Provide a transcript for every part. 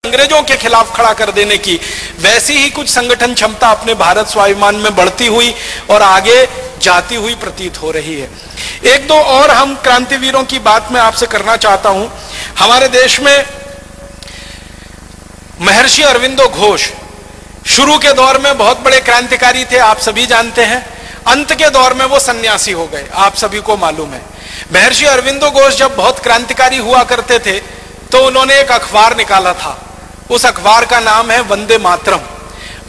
अंग्रेजों के खिलाफ खड़ा कर देने की, वैसी ही कुछ संगठन क्षमता अपने भारत स्वाभिमान में बढ़ती हुई और आगे जाती हुई प्रतीत हो रही है। एक दो और हम क्रांतिवीरों की बात मैं आपसे करना चाहता हूं। हमारे देश में महर्षि अरविंदो घोष शुरू के दौर में बहुत बड़े क्रांतिकारी थे, आप सभी जानते हैं। अंत के दौर में वो सन्यासी हो गए, आप सभी को मालूम है। महर्षि अरविंदो घोष जब बहुत क्रांतिकारी हुआ करते थे तो उन्होंने एक अखबार निकाला था। उस अखबार का नाम है वंदे मातरम।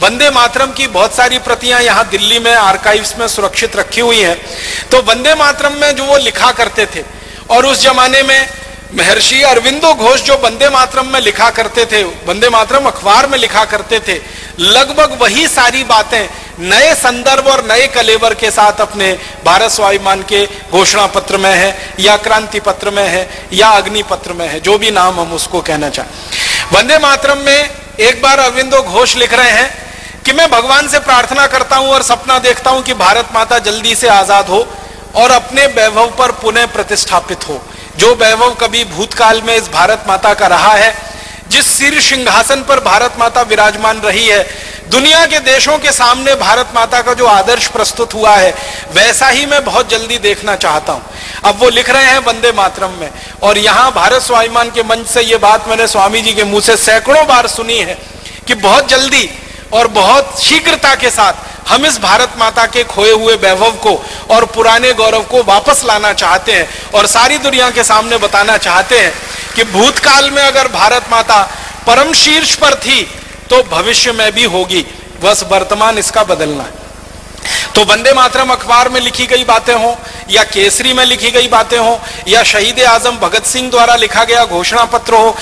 वंदे मातरम की बहुत सारी प्रतियां यहां दिल्ली में आर्काइव्स में सुरक्षित रखी हुई हैं। तो वंदे मातरम में जो वो लिखा करते थे, और उस जमाने में महर्षि अरविंदो घोष जो वंदे मातरम में लिखा करते थे, वंदे मातरम अखबार में लिखा करते थे, लगभग वही सारी बातें नए संदर्भ और नए कलेवर के साथ अपने भारत स्वाभिमान के घोषणा पत्र में है, या क्रांति पत्र में है, या अग्नि पत्र में है, जो भी नाम हम उसको कहना चाहें। वंदे मातरम में एक बार अरविंदो घोष लिख रहे हैं कि मैं भगवान से प्रार्थना करता हूं और सपना देखता हूं कि भारत माता जल्दी से आजाद हो और अपने वैभव पर पुनः प्रतिष्ठापित हो। जो वैभव कभी भूतकाल में इस भारत माता का रहा है, जिस सिर सिंहासन पर भारत माता विराजमान रही है, दुनिया के देशों के सामने भारत माता का जो आदर्श प्रस्तुत हुआ है, वैसा ही मैं बहुत जल्दी देखना चाहता हूं। अब वो लिख रहे हैं वंदे मातरम में, और यहां भारत स्वाभिमान के मंच से ये बात मैंने स्वामी जी के मुंह से सैकड़ों बार सुनी है कि बहुत जल्दी और बहुत शीघ्रता के साथ हम इस भारत माता के खोए हुए वैभव को और पुराने गौरव को वापस लाना चाहते हैं, और सारी दुनिया के सामने बताना चाहते हैं कि भूतकाल में अगर भारत माता परम शीर्ष पर थी तो भविष्य में भी होगी, बस वर्तमान इसका बदलना है। तो वंदे मातरम अखबार में लिखी गई बातें हो, या केसरी में लिखी गई बातें हो, या शहीद आजम भगत सिंह द्वारा लिखा गया घोषणा पत्र हो,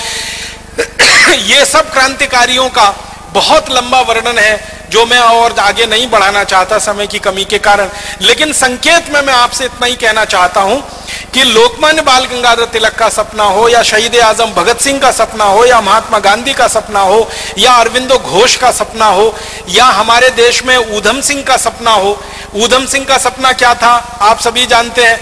ये सब क्रांतिकारियों का बहुत लंबा वर्णन है जो मैं और आगे नहीं बढ़ाना चाहता समय की कमी के कारण। लेकिन संकेत में मैं आपसे इतना ही कहना चाहता हूं कि लोकमान्य बाल गंगाधर तिलक का सपना हो, या शहीद आजम भगत सिंह का सपना हो, या महात्मा गांधी का सपना हो, या अरविंदो घोष का सपना हो, या हमारे देश में ऊधम सिंह का सपना हो। ऊधम सिंह का सपना क्या था आप सभी जानते हैं।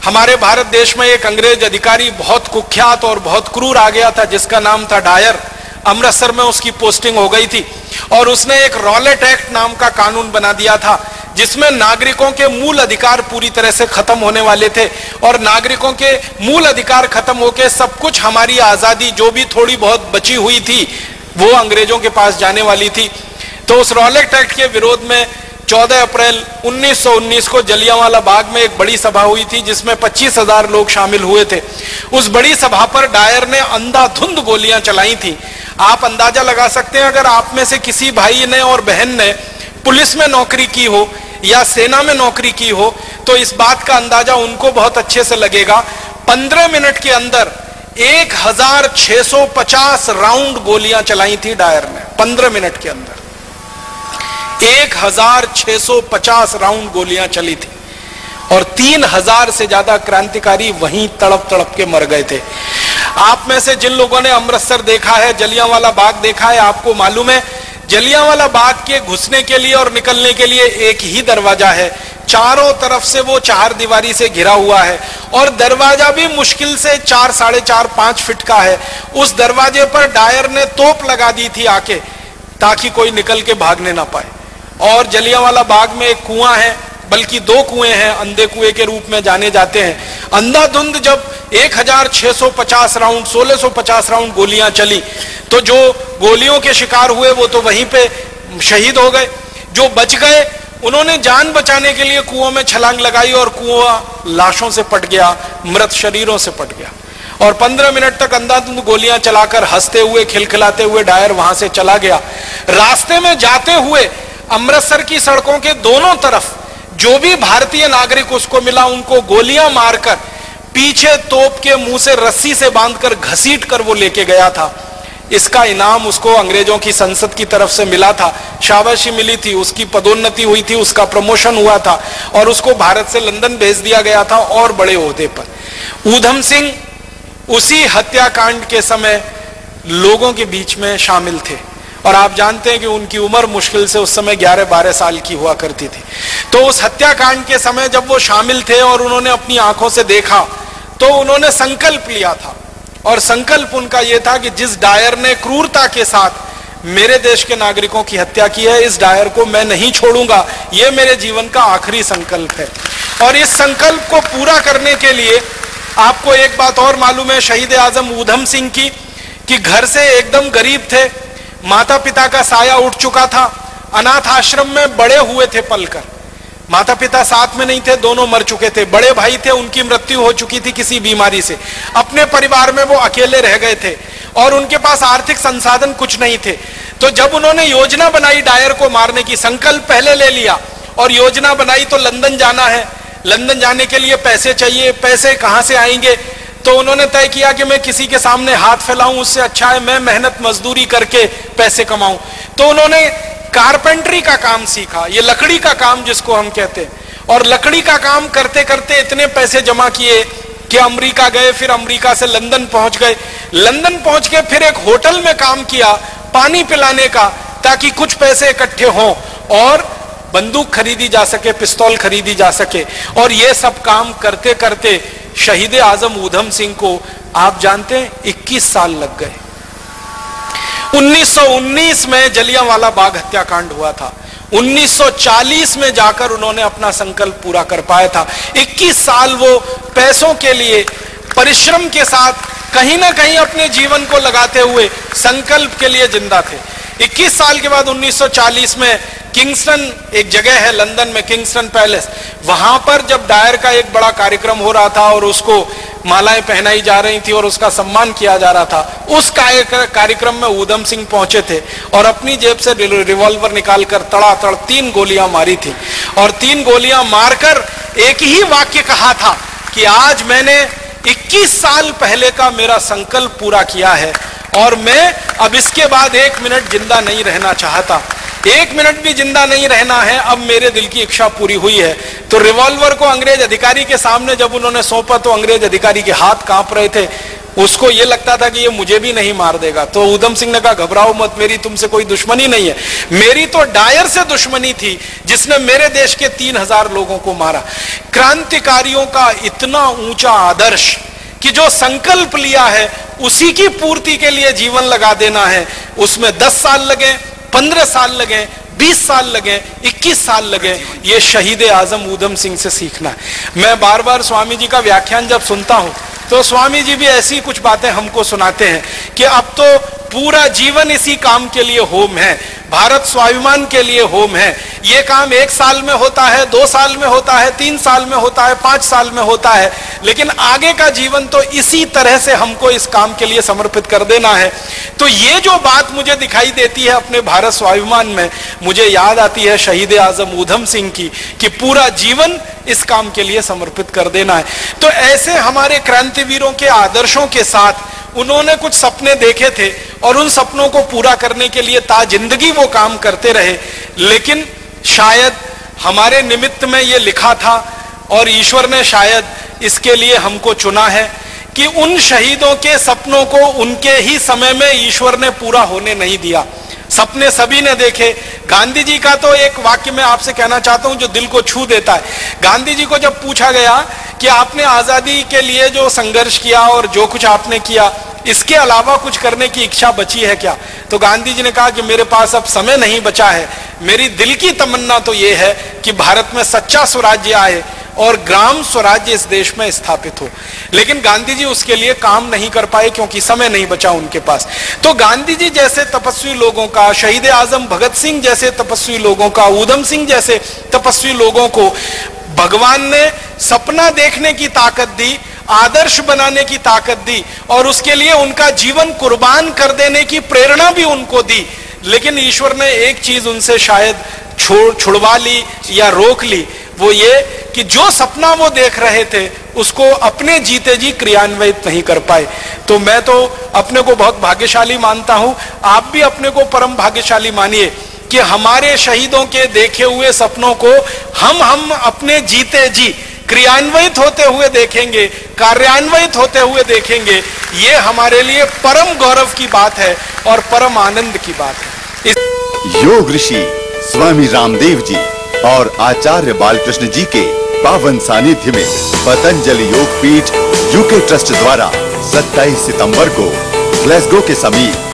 हमारे भारत देश में एक अंग्रेज अधिकारी बहुत कुख्यात और बहुत क्रूर आ गया था, जिसका नाम था डायर। अमृतसर में उसकी पोस्टिंग हो गई थी, और उसने एक रॉलेट एक्ट नाम का कानून बना दिया था, जिसमें नागरिकों के मूल अधिकार पूरी तरह से खत्म होने वाले थे, और नागरिकों के मूल अधिकार खत्म होकर सब कुछ, हमारी आजादी जो भी थोड़ी बहुत बची हुई थी, वो अंग्रेजों के पास जाने वाली थी। तो उस रॉलेट एक्ट के विरोध में 14 अप्रैल 1919 को जलियांवाला बाग में एक बड़ी सभा हुई थी, जिसमें 25,000 लोग शामिल हुए थे। उस बड़ी सभा पर डायर ने अंधाधुंध गोलियां चलाई थी। आप अंदाजा लगा सकते हैं, अगर आप में से किसी भाई ने और बहन ने पुलिस में नौकरी की हो या सेना में नौकरी की हो, तो इस बात का अंदाजा उनको बहुत अच्छे से लगेगा। 15 मिनट के अंदर 1650 राउंड गोलियां चलाई थी डायर ने। 15 मिनट के अंदर 1650 राउंड गोलियां चली थी, और 3000 से ज्यादा क्रांतिकारी वहीं तड़प तड़प के मर गए थे। आप में से जिन लोगों ने अमृतसर देखा है, जलियांवाला बाग देखा है, आपको मालूम है जलियांवाला बाग के घुसने के लिए और निकलने के लिए एक ही दरवाजा है। चारों तरफ से वो 4 दीवारी से घिरा हुआ है, और दरवाजा भी मुश्किल से 4, 4.5, 5 फीट का है। उस दरवाजे पर डायर ने तोप लगा दी थी आके, ताकि कोई निकल के भागने ना पाए। और जलियांवाला बाग में एक कुआं है, बल्कि 2 कुएं हैं, अंधे कुएं के रूप में जाने जाते हैं। अंधाधुंध जब 1650 राउंड 1650 राउंड गोलियां चली, तो जो गोलियों के शिकार हुए वो तो वहीं पे शहीद हो गए। जो बच गए उन्होंने जान बचाने के लिए कुओं में छलांग लगाई, और कुआं लाशों से पट गया, मृत शरीरों से पट गया। और 15 मिनट तक अंधाधुंध गोलियां चलाकर हंसते हुए खिलखिलाते हुए डायर वहां से चला गया। रास्ते में जाते हुए अमृतसर की सड़कों के दोनों तरफ जो भी भारतीय नागरिक उसको मिला, उनको गोलियां मारकर पीछे तोप के मुंह से रस्सी से बांधकर घसीट कर वो लेके गया था। इसका इनाम उसको अंग्रेजों की संसद की तरफ से मिला था, शाबाशी मिली थी, उसकी पदोन्नति हुई थी, उसका प्रमोशन हुआ था, और उसको भारत से लंदन भेज दिया गया था और बड़े ओहदे पर। ऊधम सिंह उसी हत्याकांड के समय लोगों के बीच में शामिल थे, और आप जानते हैं कि उनकी उम्र मुश्किल से उस समय 11-12 साल की हुआ करती थी। तो उस हत्याकांड के समय जब वो शामिल थे और उन्होंने अपनी आंखों से देखा, तो उन्होंने संकल्प लिया था और संकल्प उनका यह था कि जिस डायर ने क्रूरता के साथ मेरे देश के नागरिकों की हत्या की है, इस डायर को मैं नहीं छोड़ूंगा, यह मेरे जीवन का आखिरी संकल्प है। और इस संकल्प को पूरा करने के लिए आपको एक बात और मालूम है शहीद आजम ऊधम सिंह की, कि घर से एकदम गरीब थे, माता पिता का साया उठ चुका था, अनाथ आश्रम में बड़े हुए थे पलकर। माता पिता साथ में नहीं थे, दोनों मर चुके थे। बड़े भाई थे, उनकी मृत्यु हो चुकी थी किसी बीमारी से। अपने परिवार में वो अकेले रह गए थे और उनके पास आर्थिक संसाधन कुछ नहीं थे। तो जब उन्होंने योजना बनाई डायर को मारने की, संकल्प पहले ले लिया और योजना बनाई, तो लंदन जाना है, लंदन जाने के लिए पैसे चाहिए, पैसे कहां से आएंगे? तो उन्होंने तय किया कि मैं किसी के सामने हाथ फैलाऊं, उससे अच्छा है मैं मेहनत मजदूरी करके पैसे कमाऊं। तो उन्होंने कारपेंटरी का काम सीखा, ये लकड़ी का काम जिसको हम कहते हैं, और लकड़ी का काम करते करते इतने पैसे जमा किए कि अमेरिका गए, फिर अमेरिका से लंदन पहुंच गए। लंदन पहुंच के फिर एक होटल में काम किया पानी पिलाने का, ताकि कुछ पैसे इकट्ठे हों और बंदूक खरीदी जा सके, पिस्तौल खरीदी जा सके। और ये सब काम करते करते शहीद आजम ऊधम सिंह को आप जानते हैं 21 साल लग गए। 1919 में जलियांवाला बाग हत्याकांड हुआ था, 1940 में जाकर उन्होंने अपना संकल्प पूरा कर पाया था। 21 साल वो पैसों के लिए परिश्रम के साथ कहीं ना कहीं अपने जीवन को लगाते हुए संकल्प के लिए जिंदा थे। 21 साल के बाद 1940 में किंगस्टन एक जगह है लंदन में, किंगस्टन पैलेस, वहां पर जब डायर का एक बड़ा कार्यक्रम हो रहा था और उसको मालाएं पहनाई जा रही थी और उसका सम्मान किया जा रहा था, उस कार्यक्रम में ऊधम सिंह पहुंचे थे और अपनी जेब से रिवॉल्वर निकालकर तड़ातड़ 3 गोलियां मारी थी। और 3 गोलियां मारकर एक ही वाक्य कहा था कि आज मैंने 21 साल पहले का मेरा संकल्प पूरा किया है और मैं अब इसके बाद 1 मिनट जिंदा नहीं रहना चाहता, 1 मिनट भी जिंदा नहीं रहना है, अब मेरे दिल की इच्छा पूरी हुई है। तो रिवॉल्वर को अंग्रेज अधिकारी के सामने जब उन्होंने सौंपा तो अंग्रेज अधिकारी के हाथ कांप रहे थे, उसको यह लगता था कि ये मुझे भी नहीं मार देगा। तो ऊधम सिंह ने कहा घबराओ मत, मेरी तुमसे कोई दुश्मनी नहीं है, मेरी तो डायर से दुश्मनी थी जिसने मेरे देश के 3000 लोगों को मारा। क्रांतिकारियों का इतना ऊंचा आदर्श कि जो संकल्प लिया है उसी की पूर्ति के लिए जीवन लगा देना है, उसमें 10 साल लगे, 15 साल लगे, 20 साल लगे, 21 साल लगे, ये शहीद आजम ऊधम सिंह से सीखना है। मैं बार बार स्वामी जी का व्याख्यान जब सुनता हूं तो स्वामी जी भी ऐसी कुछ बातें हमको सुनाते हैं कि अब तो पूरा जीवन इसी काम के लिए होम है, भारत स्वाभिमान के लिए होम है। ये काम 1 साल में होता है, 2 साल में होता है, 3 साल में होता है, 5 साल में होता है, लेकिन आगे का जीवन तो इसी तरह से हमको इस काम के लिए समर्पित कर देना है। तो ये जो बात मुझे दिखाई देती है अपने भारत स्वाभिमान में, मुझे याद आती है शहीद आजम ऊधम सिंह की, कि पूरा जीवन इस काम के लिए समर्पित कर देना है। तो ऐसे हमारे क्रांतिवीरों के आदर्शों के साथ उन्होंने कुछ सपने देखे थे और उन सपनों को पूरा करने के लिए जिंदगी वो काम करते रहे। लेकिन शायद हमारे निमित्त में ये लिखा था और ईश्वर ने शायद इसके लिए हमको चुना है कि उन शहीदों के सपनों को उनके ही समय में ईश्वर ने पूरा होने नहीं दिया। सपने सभी ने देखे। गांधी जी का तो एक वाक्य मैं आपसे कहना चाहता हूं जो दिल को छू देता है। गांधी जी को जब पूछा गया कि आपने आजादी के लिए जो संघर्ष किया और जो कुछ आपने किया, इसके अलावा कुछ करने की इच्छा बची है क्या? तो गांधी जी ने कहा कि मेरे पास अब समय नहीं बचा है, मेरी दिल की तमन्ना तो यह है कि भारत में सच्चा स्वराज्य आए और ग्राम स्वराज्य इस देश में स्थापित हो। लेकिन गांधी जी उसके लिए काम नहीं कर पाए क्योंकि समय नहीं बचा उनके पास। तो गांधी जी जैसे तपस्वी लोगों का, शहीद आजम भगत सिंह जैसे तपस्वी लोगों का, ऊधम सिंह जैसे तपस्वी लोगों को भगवान ने सपना देखने की ताकत दी, आदर्श बनाने की ताकत दी और उसके लिए उनका जीवन कुर्बान कर देने की प्रेरणा भी उनको दी। लेकिन ईश्वर ने एक चीज उनसे शायद छुड़वा ली या रोक ली, वो ये कि जो सपना वो देख रहे थे उसको अपने जीते जी क्रियान्वित नहीं कर पाए। तो मैं तो अपने को बहुत भाग्यशाली मानता हूं, आप भी अपने को परम भाग्यशाली मानिए कि हमारे शहीदों के देखे हुए सपनों को हम अपने जीते जी क्रियान्वित होते हुए देखेंगे, कार्यान्वित होते हुए देखेंगे। ये हमारे लिए परम गौरव की बात है और परम आनंद की बात है। योग ऋषि स्वामी रामदेव जी और आचार्य बालकृष्ण जी के पावन सानिध्य में पतंजलि योग पीठ यूके ट्रस्ट द्वारा 27 सितंबर को ग्लासगो के समीप